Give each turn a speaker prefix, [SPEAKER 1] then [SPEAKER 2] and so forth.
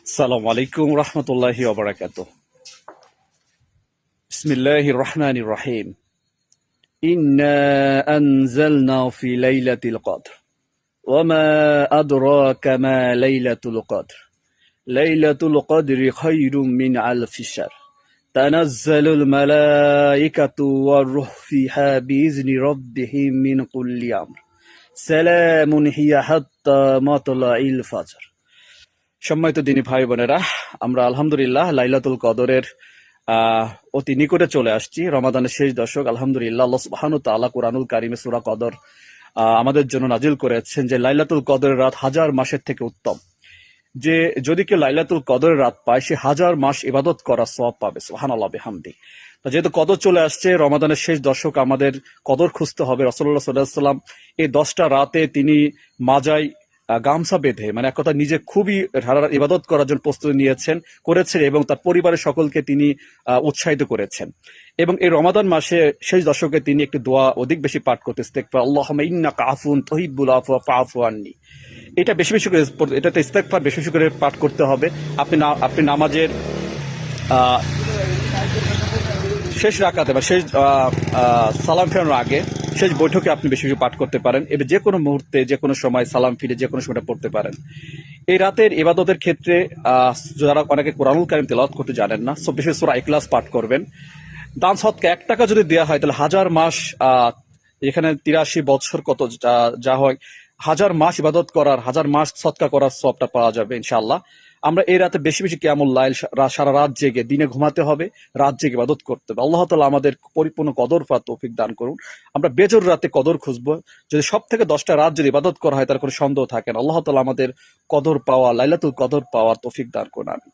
[SPEAKER 1] আসসালামু আলাইকুম রহমতুল্লাহি ওয়া বারাকাতুহু। বিসমিল্লাহির রহমানির রহিম। ইন্না আনজালনা ফি লাইলাতিল কদর ওয়া মা আদরাকা মা লাইলাতুল কদর লাইলাতুল কদরি খায়রুম মিন আলফি শাহর তানাজ্জালুল মালাইকাতু ওয়ার রূহ ফিহা বিইজনি রাব্বিহিম মিন কুল্লি আমর সালামুন হিয়া হাত্তা মাতলাইল ফাজর। সম্মানিত দিনী ভাই বোনেরা, আমরা আলহামদুলিল্লাহ লাইলাতুল কদরের অতি নিকটে চলে আসছি। রমাদানের শেষ দশক। আলহামদুলিল্লাহ, আল্লাহ সুবহানাহু ওয়া তাআলা কুরআনুল কারিমে সূরা কদর আমাদের জন্য নাজিল করেছেন যে লাইলাতুল কদরের রাত হাজার মাসের থেকে উত্তম। যে যদি কেউ লাইলাতুল কদরের রাত পায়, সে হাজার মাস ইবাদত করার সওয়াব পাবে। সুবহানাল্লাহ বিহামদি। তো যেহেতু কদর চলে আসছে, রমাদানের শেষ দশক, আমাদের কদর খুঁজতে হবে। রাসূলুল্লাহ সাল্লাল্লাহু আলাইহি ওয়াসাল্লাম এই 10টা রাতে তিনি মাজায় গামছা বেঁধে, মানে এক কথা, নিজে খুবই ইবাদত করার জন্য প্রস্তুতি করেছেন এবং তার পরিবারের সকলকে তিনি উৎসাহিত করেছেন। এবং এই রমাদান মাসে শেষ দশকে তিনি একটি দোয়া অধিক বেশি পাঠ করতে, ইস্তেগফার, আল্লাহুম্মা ইন্নাকা আফুন তুহিব্বুল আফওয়া ফাআফু আন্নি। এটা বেশি বেশি করে, এটাতে ইস্তেগফার বেশি বেশি করে পাঠ করতে হবে। আপনি নামাজের শেষ রাকাতে বা শেষ সালাম ফেরানোর আগে, শেষ বৈঠকে আপনি বেশি বেশি পাঠ করতে পারেন। এবার যে কোনো মুহূর্তে, যে কোনো সময় সালাম ফিরে যে কোনো সময়টা পড়তে পারেন। এই রাতের ইবাদতের ক্ষেত্রে যারা অনেকে কোরআনুল কারীম তেলাওয়াত করতে জানেন না, সব বেশি সূরা ইখলাস পাঠ করবেন। দান সদকা 1 টাকা যদি দেওয়া হয়, তাহলে হাজার মাস, এখানে 83 বছর কত যা হয়, হাজার মাস ইবাদত করার, হাজার মাস সদকা করার সওয়াবটা পাওয়া যাবে ইনশাআল্লাহ। আমরা এই রাতে বেশি বেশি কিয়ামুল লাইল, সারা রাত জেগে, দিনে ঘুমাতে হবে, রাত জেগে ইবাদত করতে হবে। আল্লাহ তাআলা আমাদের পরিপূর্ণ কদর পাওয়ার তৌফিক দান করুন। আমরা বেজোর রাতে কদর খুঁজবো। যদি সব থেকে 10টা রাত যদি ইবাদত করা হয়, তার কোনো সন্দেহ থাকে না। আল্লাহ তাআলা আমাদের কদর পাওয়া, লাইলাতুল কদর পাওয়ার তৌফিক দান করুন। আমিন।